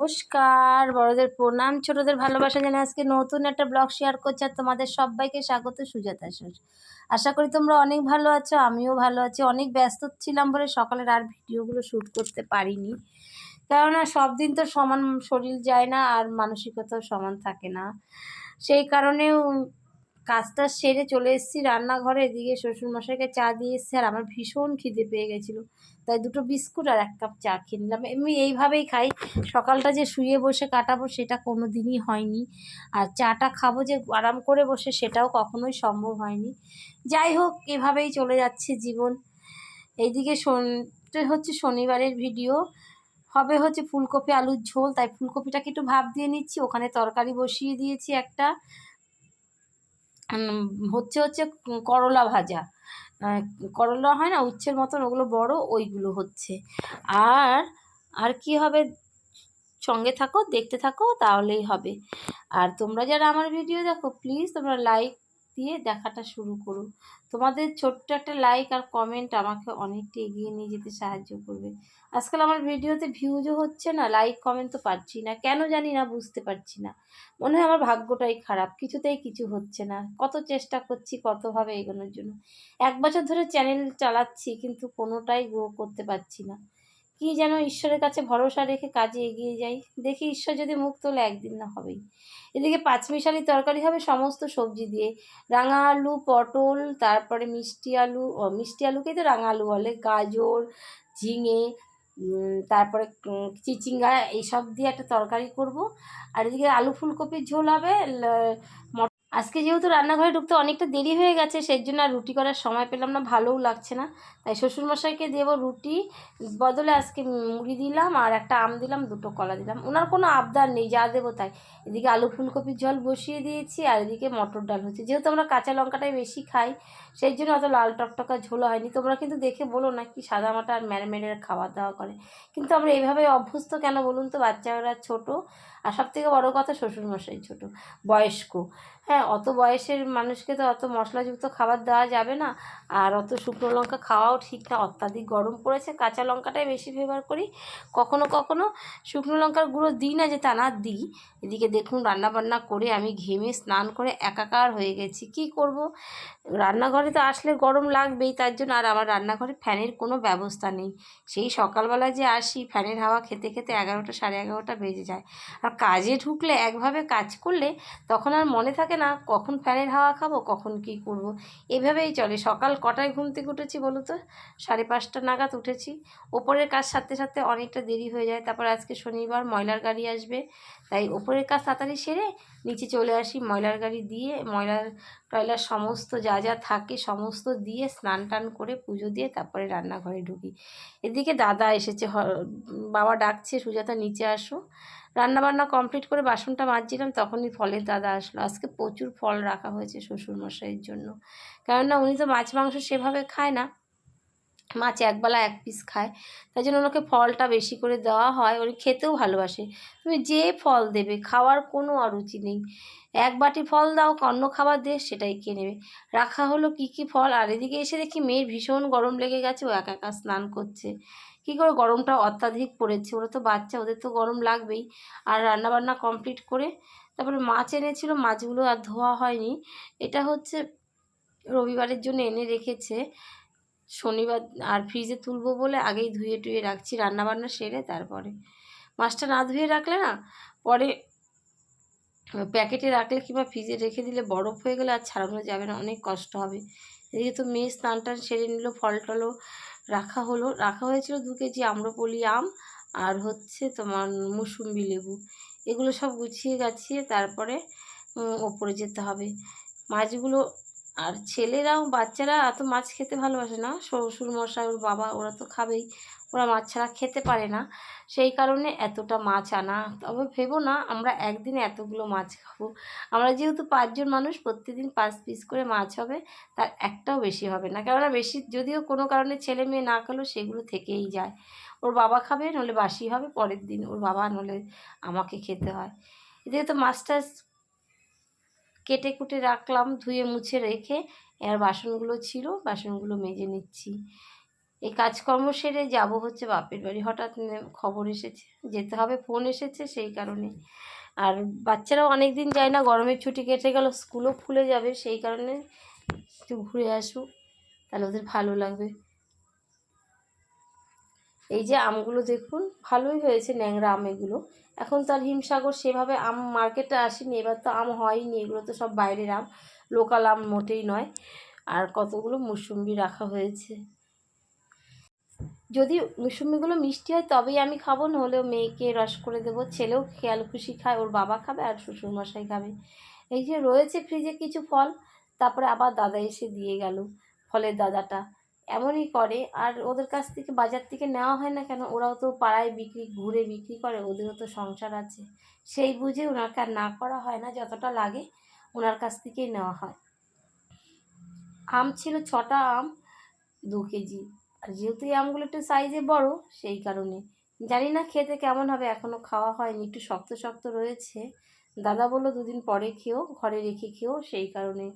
নমস্কার, বড়দের প্রণাম, ছোটদের ভালোবাসা জানিয়ে আজকে নতুন একটা ব্লগ শেয়ার করছি। আর তোমাদের সবাইকে স্বাগত সুজাতা স্যার। আশা করি তোমরা অনেক ভালো আছো, আমিও ভালো আছি। অনেক ব্যস্ত ছিলাম বলে সকালের আর ভিডিওগুলো শ্যুট করতে পারিনি, কেননা সব দিন তো সমান শরীর যায় না আর মানসিকতাও সমান থাকে না। সেই কারণেও কাজটা সেরে চলে এসেছি রান্নাঘরে। এদিকে শ্বশুরমশাইকে চা দিয়ে এসেছি আর আমার ভীষণ খিদে পেয়ে গেছিলো, তাই দুটো বিস্কুট আর এক কাপ চা খেয়ে নিলাম। এমনি এইভাবেই খাই, সকালটা যে শুয়ে বসে কাটাবো সেটা কোনো দিনই হয়নি, আর চাটা খাবো যে আরাম করে বসে সেটাও কখনোই সম্ভব হয়নি। যাই হোক, এভাবেই চলে যাচ্ছে জীবন। এইদিকে হচ্ছে শনিবারের ভিডিও, হবে হচ্ছে ফুলকপি আলুর ঝোল, তাই ফুলকপিটাকে একটু ভাপ দিয়ে নিচ্ছি। ওখানে তরকারি বসিয়ে দিয়েছি একটা, হচ্ছে করলা ভাজা। করলা হয় না উচ্ছের মতন, ওগুলো বড়, ওইগুলো হচ্ছে। আর আর কি হবে, সঙ্গে থাকো, দেখতে থাকো, তাহলেই হবে। আর তোমরা যারা আমার ভিডিও দেখো, প্লিজ তোমরা লাইক দিয়ে দেখাটা শুরু করো। তোমাদের ছোট্ট একটা লাইক আর কমেন্ট আমাকে অনেকটা এগিয়ে নিয়ে যেতে সাহায্য করবে। আজকাল আমার ভিডিওতে ভিউজও হচ্ছে না, লাইক কমেন্ট তো পাচ্ছি না, কেন জানি না, বুঝতে পারছি না। মনে হয় আমার ভাগ্যটাই খারাপ, কিছুতেই কিছু হচ্ছে না। কত চেষ্টা করছি কতভাবে এগোনোর জন্য, 1 বছর ধরে চ্যানেল চালাচ্ছি, কিন্তু কোনোটাই গ্রো করতে পারছি না। কি যেন ঈশ্বরের কাছে ভরসা রেখে কাজে এগিয়ে যাই, দেখি ঈশ্বর যদি মুখ তোলে একদিন না হবেই। এদিকে পাঁচমিশালি তরকারি হবে সমস্ত সবজি দিয়ে, রাঙা আলু, পটল, তারপরে মিষ্টি আলুকেই তো রাঙা আলু বলে, গাজর, ঝিঙে, তারপরে চিচিঙ্গা, এইসব দিয়ে একটা তরকারি করব। আর এদিকে আলু ফুলকপির ঝোল হবে। আজকে যেহেতু রান্নাঘরে ঢুকতে অনেকটা দেরি হয়ে গেছে, সেই জন্য আর রুটি করার সময় পেলাম না, ভালোও লাগছে না। তাই শ্বশুরমশাইকে দেবো রুটি বদলে আজকে মুড়ি দিলাম, আর একটা আম দিলাম, দুটো কলা দিলাম। ওনার কোনো আবদার নেই, যা দেবো তাই। এদিকে আলু ফুলকপির ঝোল বসিয়ে দিয়েছি, আর এদিকে মটর ডাল হচ্ছে। যেহেতু আমরা কাঁচা লঙ্কাটাই বেশি খাই, সেই জন্য অত লাল টকটকা ঝোল হয়নি। তোমরা কিন্তু দেখে বলো না কি সাদামাটা আর ম্যাড়মেড়ে খাওয়া দাওয়া করে, কিন্তু আমরা এইভাবে অভ্যস্ত কেন বলুন তো? বাচ্চারা ছোট, আর সবথেকে বড় কথা শ্বশুরমশাই ছোট, বয়স্ক। হ্যাঁ, অত বয়সের মানুষকে তো অত মশলাযুক্ত খাবার দেওয়া যাবে না, আর অত শুকনো লঙ্কা খাওয়াও ঠিক না। অত্যাধিক গরম পড়েছে, কাঁচা লঙ্কাটাই বেশি ফেভার করি। কখনো কখনো শুকনো লঙ্কার গুঁড়ো দিই না যে তা না, দিই। এদিকে দেখুন রান্নাবান্না করে আমি ঘেমে স্নান করে একাকার হয়ে গেছি। কি করব, রান্নাঘরে তো আসলে গরম লাগবেই, তার জন্য। আর আমার রান্নাঘরে ফ্যানের কোনো ব্যবস্থা নেই। সেই সকালবেলা যে আসি, ফ্যানের হাওয়া খেতে খেতে 11টা সাড়ে 11টা বেজে যায়। আর কাজে ঢুকলে, একভাবে কাজ করলে, তখন আর মনে থাকে না কখন ফ্যানের হাওয়া খাবো, কখন কী করব। এভাবেই চলে। সকাল কটায় ঘুম থেকে উঠেছি বলো তো? 5:30 নাগাদ উঠেছি। ওপরের কাজ সারতে সারতে অনেকটা দেরি হয়ে যায়। তারপর আজকে শনিবার, ময়লার গাড়ি আসবে, তাই ওপরের কাজ তাড়াতাড়ি সেরে নিচে চলে আসি। ময়লার গাড়ি দিয়ে ময়লার টয়লার সমস্ত যা যা থাকে সমস্ত দিয়ে স্নান টান করে পুজো দিয়ে তারপরে রান্নাঘরে ঢুকি। এদিকে দাদা এসেছে, বাবা ডাকছে, সুজাতা নিচে আসো। রান্নাবান্না কমপ্লিট করে বাসনটা মাজছিলাম, তখনই ফলের দাদা আসলো। আজকে প্রচুর ফল রাখা হয়েছে শ্বশুরমশাইয়ের জন্য, কেননা উনি তো মাছ মাংস সেভাবে খায় না, মাছ একবেলা 1 পিস খায়, তাই জন্য ওনাকে ফলটা বেশি করে দেওয়া হয়। উনি খেতেও ভালোবাসে। তুমি যে ফল দেবে, খাওয়ার কোনো অরুচি নেই। 1 বাটি ফল দাও, অন্য খাবার দিয়ে সেটাই খেয়ে নেবে। রাখা হলো কী কী ফল। আর এদিকে এসে দেখি মেয়ের ভীষণ গরম লেগে গেছে, ও একা একা স্নান করছে। কী করে, গরমটা অত্যাধিক পড়েছে, ওরা তো বাচ্চা, ওদের তো গরম লাগবেই। আর রান্নাবান্না কমপ্লিট করে তারপরে মাছ এনেছিল, মাছগুলো আর ধোয়া হয়নি। এটা হচ্ছে রবিবারের জন্য এনে রেখেছে, শনিবার আর ফ্রিজে তুলবো বলে আগেই ধুয়ে টুয়ে রাখছি, রান্নাবান্না সেরে। তারপরে মাছটা না ধুয়ে রাখলে না, পরে প্যাকেটে রাখলে কিংবা ফ্রিজে রেখে দিলে বরফ হয়ে গেলে আর ছাড়ানো যাবে না, অনেক কষ্ট হবে। এদিকে তো মেয়ে স্নান টান সেরে নিল, ফল টলও রাখা হয়েছিল 2 কেজি আম্রপলি আম, আর হচ্ছে তোমার মুসুম্বি লেবু। এগুলো সব গুছিয়ে গাছিয়ে তারপরে ওপরে যেতে হবে। মাছগুলো, আর ছেলেরাও, বাচ্চারা এত মাছ খেতে ভালোবাসে না। শ্বশুরমশাই, ওর বাবা, ওরা তো খাবেই, ওরা মাছ ছাড়া খেতে পারে না। সেই কারণে এতটা মাছ আনা। তবে ভেবো না আমরা একদিনে এতগুলো মাছ খাবো। আমরা যেহেতু 5 জন মানুষ, প্রত্যেকদিন 5 পিস করে মাছ হবে, তার একটাও বেশি হবে না। কেননা বেশি যদিও কোনো কারণে ছেলে মেয়ে না খেলেও সেগুলো থেকেই যায়। ওর বাবা খাবে, নইলে বাসি হবে, পরের দিন ওর বাবা, নইলে আমাকে খেতে হয়। এদিকে তো মাছটা কেটে কুটে রাখলাম, ধুয়ে মুছে রেখে। আর বাসনগুলো ছিল, বাসনগুলো মেজে নিচ্ছি। এই কাজকর্ম সেরে যাব হচ্ছে বাপের বাড়ি। হঠাৎ খবর এসেছে, যেতে হবে, ফোন এসেছে সেই কারণে। আর বাচ্চারাও অনেক দিন যায় না, গরমের ছুটি কেটে গেল, স্কুলও খুলে যাবে, সেই কারণে একটু ঘুরে আসুক, তাহলে ওদের ভালো লাগবে। এই যে আমগুলো দেখুন, ভালোই হয়েছে ন্যাংরা আম এগুলো। এখন তো আর হিমসাগর সেভাবে আম মার্কেটে আসেনি, এবার তো আম হয়নি, এগুলো তো সব বাইরের আম, লোকাল আম মোটেই নয়। আর কতগুলো মুসুম্বি রাখা হয়েছে। যদি মুসুম্বিগুলো মিষ্টি হয় তবেই আমি খাবো, নাহলেও মেয়েকে রস করে দেবো। ছেলেও খেয়াল খুশি খায়, ওর বাবা খাবে আর শ্বশুরমশাই খাবে। এই যে রয়েছে ফ্রিজে কিছু ফল, তারপরে আবার দাদা এসে দিয়ে গেল, ফলের দাদাটা এমনই করে। আর ওদের কাছ থেকে বাজার থেকে নেওয়া হয় না কেন, ওরাও তো পাড়ায় ঘুরে বিক্রি করে, ওদেরও তো সংসার আছে, সেই বুঝে ওনাকে আর না করা হয় না, যতটা লাগে ওনার কাছ থেকেই নেওয়া হয়। আম ছিল 6টা আম, 2 কেজি। আর যেহেতু এই আমগুলো একটু সাইজে বড়, সেই কারণে জানি না খেতে কেমন হবে, এখনও খাওয়া হয়নি, একটু শক্ত শক্ত রয়েছে। দাদা বললো 2 দিন পরে খেও, ঘরে রেখে খেও, সেই কারণে।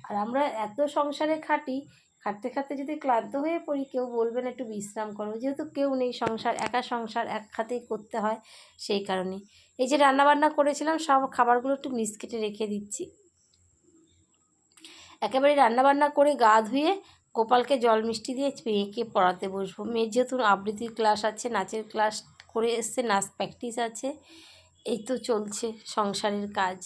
আর আমরা এত সংসারে খাটি, খাটতে খাটতে যদি ক্লান্ত হয়ে পড়ি, কেউ বলবেন একটু বিশ্রাম করো, যেহেতু কেউ নেই, সংসার একা, সংসার এক হাতেই করতে হয়, সেই কারণে। এই যে রান্নাবান্না করেছিলাম, সব খাবারগুলো একটু কেটে রেখে দিচ্ছি। একেবারে রান্নাবান্না করে গা ধুয়ে গোপালকে জল মিষ্টি দিয়ে মেয়েকে পড়াতে বসবো। মেয়ের যেহেতু আবৃত্তির ক্লাস আছে, নাচের ক্লাস করে এসছে, নাচ প্র্যাকটিস আছে, এই তো চলছে সংসারের কাজ।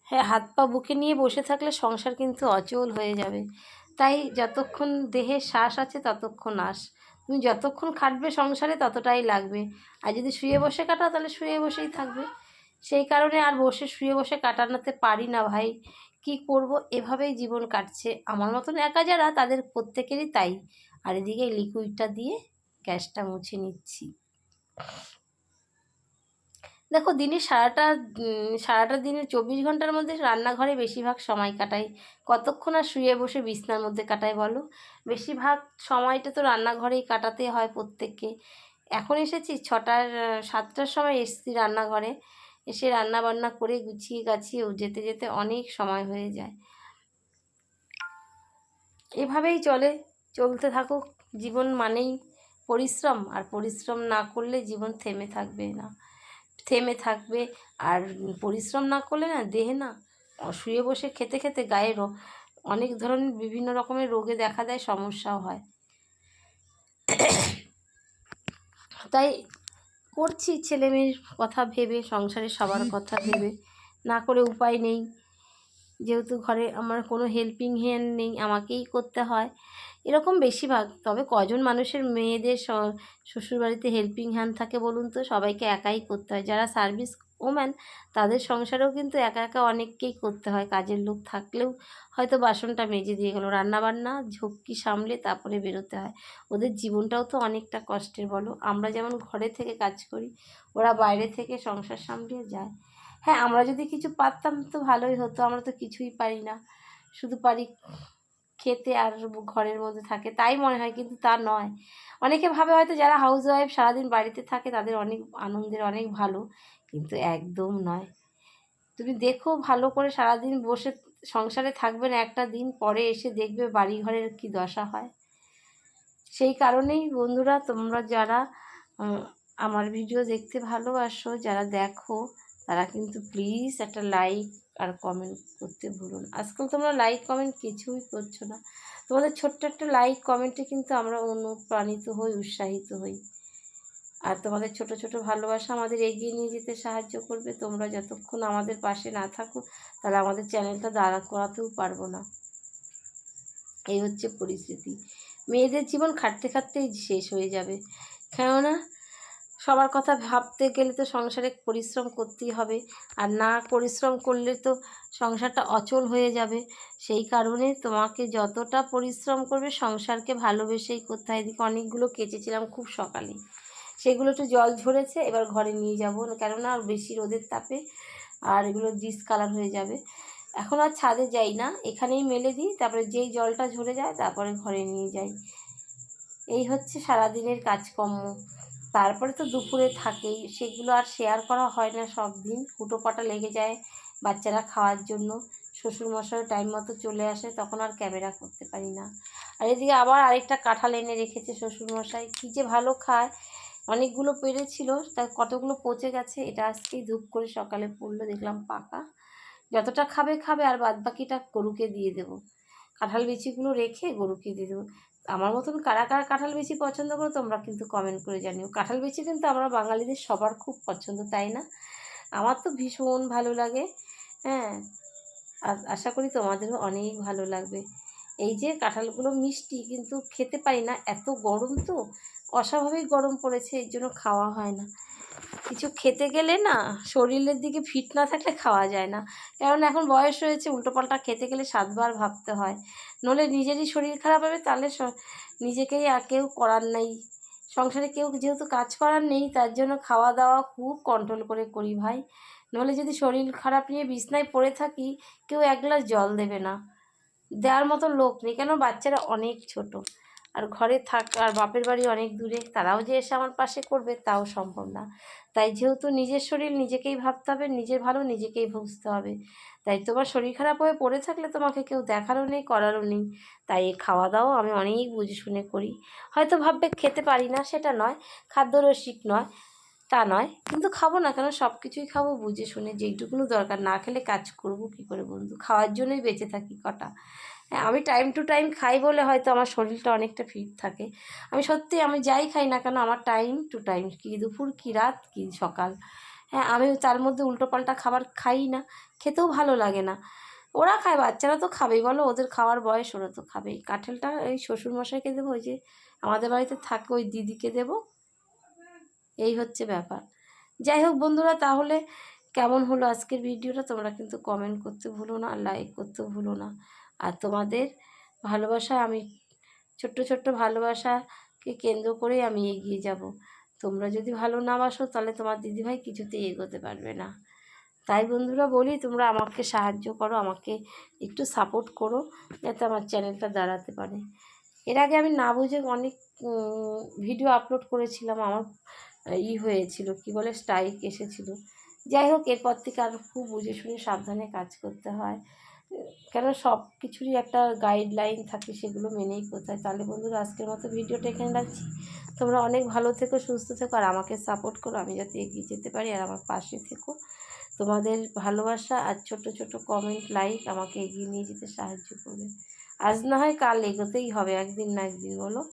হ্যাঁ, হাত পা বুকে নিয়ে বসে থাকলে সংসার কিন্তু অচল হয়ে যাবে। তাই যতক্ষণ দেহে শ্বাস আছে ততক্ষণ আস, তুমি যতক্ষণ খাটবে সংসারে ততটাই লাগবে। আর যদি শুয়ে বসে কাটাও তাহলে শুয়ে বসেই থাকবে। সেই কারণে আর শুয়ে বসে কাটানোতে পারি না ভাই, কি করব, এভাবেই জীবন কাটছে। আমার মতন একা যারা, তাদের প্রত্যেকেরই তাই। আর এদিকে লিকুইডটা দিয়ে গ্যাসটা মুছে নিচ্ছি। দেখো, দিনে সারাটা দিনের 24 ঘন্টার মধ্যে রান্নাঘরে বেশিরভাগ সময় কাটাই। কতক্ষণ আর শুয়ে বসে বিছনার মধ্যে কাটাই বলো? বেশিরভাগ সময়টা তো রান্নাঘরেই কাটাতে হয় প্রত্যেককে। এখন এসেছি 7টার সময় এসেছি রান্নাঘরে, এসে রান্না বান্না করে গুছিয়ে গাছিয়ে যেতে যেতে অনেক সময় হয়ে যায়। এভাবেই চলতে থাকুক। জীবন মানেই পরিশ্রম, আর পরিশ্রম না করলে জীবন থেমে থাকবে। আর পরিশ্রম না করলে না, দেহে না, শুয়ে বসে খেতে খেতে গায়ে অনেক ধরনের বিভিন্ন রকমের রোগে দেখা দেয়, সমস্যাও হয়। তাই করছি ছেলেমেয়ের কথা ভেবে, সংসারের সবার কথা ভেবে, না করে উপায় নেই। যেহেতু ঘরে আমার কোনো হেল্পিং হ্যান্ড নেই, আমাকেই করতে হয় এরকম বেশিরভাগ। তবে কজন মানুষের মেয়েদের শ্বশুরবাড়িতে হেল্পিং হ্যান্ড থাকে বলুন তো? সবাইকে একাই করতে হয়। যারা সার্ভিস ওম্যান, তাদের সংসারেও কিন্তু একা একা অনেককেই করতে হয়, কাজের লোক থাকলেও হয়তো বাসনটা মেজে দিয়ে গেলো, রান্নাবান্না ঝক্কি সামলে তারপরে বেরোতে হয়। ওদের জীবনটাও তো অনেকটা কষ্টের বলো। আমরা যেমন ঘরে থেকে কাজ করি, ওরা বাইরে থেকে সংসার সামলিয়ে যায়। হ্যাঁ, আমরা যদি কিছু পারতাম তো ভালোই হতো, আমরা তো কিছুই পারি না, শুধু পারি খেতে আর ঘরের মধ্যে থাকে, তাই মনে হয়, কিন্তু তা নয়। অনেকে ভাবে হয়তো যারা হাউস ওয়াইফ সারাদিন বাড়িতে থাকে তাদের অনেক আনন্দের, অনেক ভালো, কিন্তু একদম নয়। তুমি দেখো ভালো করে, সারাদিন বসে সংসারে থাকবে না, একটা দিন পরে এসে দেখবে বাড়ি ঘরের কী দশা হয়। সেই কারণেই বন্ধুরা, তোমরা যারা আমার ভিডিও দেখতে ভালোবাসো, যারা দেখো, তারা কিন্তু প্লিজ একটা লাইক আর কমেন্ট করতে ভুলো না। আজকাল তোমরা লাইক কমেন্ট কিছুই করছো না। তোমাদের ছোট্ট একটা লাইক কমেন্টে কিন্তু আমরা অনুপ্রাণিত হই, উৎসাহিত হই। আর তোমাদের ছোট ছোট ভালোবাসা আমাদের এগিয়ে নিয়ে যেতে সাহায্য করবে। তোমরা যতক্ষণ আমাদের পাশে না থাকো, তাহলে আমাদের চ্যানেলটা দাঁড়া করাতেও পারবো না। এই হচ্ছে পরিস্থিতি। মেয়েদের জীবন খাটতে খাটতেই শেষ হয়ে যাবে। কেননা সবার কথা ভাবতে গেলে তো সংসারে পরিশ্রম করতেই হবে, আর না পরিশ্রম করলে তো সংসারটা অচল হয়ে যাবে। সেই কারণে তোমাকে যতটা পরিশ্রম করবে সংসারকে ভালোবেসেই করতে হয়। এদিকে অনেকগুলো কেচেছিলাম খুব সকালে, সেগুলো একটু জল ঝরেছে, এবার ঘরে নিয়ে যাব, কেননা আর বেশি রোদের তাপে আর এগুলো ডিসকালার হয়ে যাবে। এখন আর ছাদে যাই না, এখানেই মেলে দিই, তারপরে যেই জলটা ঝরে যায় তারপরে ঘরে নিয়ে যাই। এই হচ্ছে সারাদিনের কাজকর্ম। তারপরে তো দুপুরে থাকেই, সেগুলো আর শেয়ার করা হয় না সব দিন, হুটোপাটা লেগে যায় বাচ্চারা খাওয়ার জন্য, শ্বশুরমশাই টাইম মতো চলে আসে, তখন আর ক্যামেরা করতে পারি না। আর এদিকে আবার আরেকটা কাঁঠাল এনে রেখেছে শ্বশুরমশাই, কী যে ভালো খায়। অনেকগুলো পেড়েছিল, তার কতগুলো পচে গেছে। এটা আজকেই ধূপ করে সকালে পড়লো, দেখলাম পাকা। যতটা খাবে খাবে, আর বাদ বাকিটা গরুকে দিয়ে দেবো। কাঁঠাল বিচিগুলো রেখে গরুকে দিয়ে দেবো। আমার মতন কারা কারা কাঁঠাল বিচি পছন্দ করো তোমরা কিন্তু কমেন্ট করে জানিও। কাঁঠাল বিচি কিন্তু আমরা বাঙালিদের সবার খুব পছন্দ, তাই না? আমার তো ভীষণ ভালো লাগে। হ্যাঁ, আর আশা করি তোমাদেরও অনেক ভালো লাগবে। এই যে কাঁঠালগুলো মিষ্টি, কিন্তু খেতে পারি না, এত গরম তো, অস্বাভাবিক গরম পড়েছে, এর জন্য খাওয়া হয় না। কিছু খেতে গেলে না, শরীরের দিকে ফিট না থাকলে খাওয়া যায় না। কারণ এখন বয়স হয়েছে, উল্টোপাল্টা খেতে গেলে 7বার ভাবতে হয়, নইলে নিজেরই শরীর খারাপ হবে। তাহলে নিজেকেই আর কেউ করার নেই, সংসারে কেউ যেহেতু কাজ করার নেই, তার জন্য খাওয়া দাওয়া খুব কন্ট্রোল করে করি ভাই। নইলে যদি শরীর খারাপ নিয়ে বিছনায় পড়ে থাকি, কেউ এক গ্লাস জল দেবে না, দেওয়ার মতো লোক নেই। কেন, বাচ্চারা অনেক ছোট, আর ঘরে আর বাপের বাড়ি অনেক দূরে, তারাও যে এসে আমার পাশে করবে তাও সম্ভব না। তাই যেহেতু নিজের শরীর নিজেকেই ভাবতে হবে, নিজের ভালো নিজেকেই বুঝতে হবে। তাই তোমার শরীর খারাপ হয়ে পড়ে থাকলে তোমাকে কেউ দেখারও নেই, করারও নেই। তাই এই খাওয়া দাওয়া আমি অনেক বুঝে শুনে করি। হয়তো ভাববে খেতে পারি না, সেটা নয়, খাদ্যরসিক নয় তা নয়, কিন্তু খাবো না কেন, সব কিছুই খাবো বুঝে শুনে। যেইটুকুনো দরকার, না খেলে কাজ করবো কী করে বন্ধু? খাওয়ার জন্যই বেঁচে থাকি কটা। হ্যাঁ, আমি টাইম টু টাইম খাই বলে হয়তো আমার শরীরটা অনেকটা ফিট থাকে। আমি সত্যি, আমি যাই খাই না কেন, আমার টাইম টু টাইম, কী দুপুর কী রাত কী সকাল, হ্যাঁ, আমি তার মধ্যে উল্টোপাল্টা খাবার খাই না, খেতেও ভালো লাগে না। ওরা খায়, বাচ্চারা তো খাবেই, বলো, ওদের খাওয়ার বয়স, ওরা তো খাবেই। কাঁঠালটা এই শ্বশুরমশাইকে দেবো, ওই যে আমাদের বাড়িতে থাকে ওই দিদিকে দেবো, এই হচ্ছে ব্যাপার। যাই হোক বন্ধুরা, তাহলে কেমন হলো আজকের ভিডিওটা তোমরা কিন্তু কমেন্ট করতে ভুলো না, আর লাইক করতেও ভুলো না। আর তোমাদের ভালোবাসা, আমি ছোট্ট ছোট্ট ভালোবাসাকে কেন্দ্র করেই আমি এগিয়ে যাব। তোমরা যদি ভালো না বাসো, তাহলে তোমার দিদিভাই কিছুতেই এগোতে পারবে না। তাই বন্ধুরা বলি, তোমরা আমাকে সাহায্য করো, আমাকে একটু সাপোর্ট করো, যাতে আমার চ্যানেলটা দাঁড়াতে পারে। এর আগে আমি না বুঝে অনেক ভিডিও আপলোড করেছিলাম, আমার হয়েছিল, কি বলে, স্ট্রাইক এসেছিল। যাই হোক, এরপর থেকে আর খুব বুঝে শুনে সাবধানে কাজ করতে হয়, কেন সব কিছুরই একটা গাইডলাইন থাকে, সেগুলো মেনেই করতে হয়। তাহলে বন্ধুরা, আজকের মতো ভিডিওটা এখানে রাখছি। তোমরা অনেক ভালো থেকো, সুস্থ থেকো, আর আমাকে সাপোর্ট করো, আমি যাতে এগিয়ে যেতে পারি, আর আমার পাশে থেকো। তোমাদের ভালোবাসা আর ছোট ছোট কমেন্ট, লাইক আমাকে এগিয়ে নিয়ে যেতে সাহায্য করবে। আজ না হয় কাল এগোতেই হবে, একদিন না একদিন, বলো।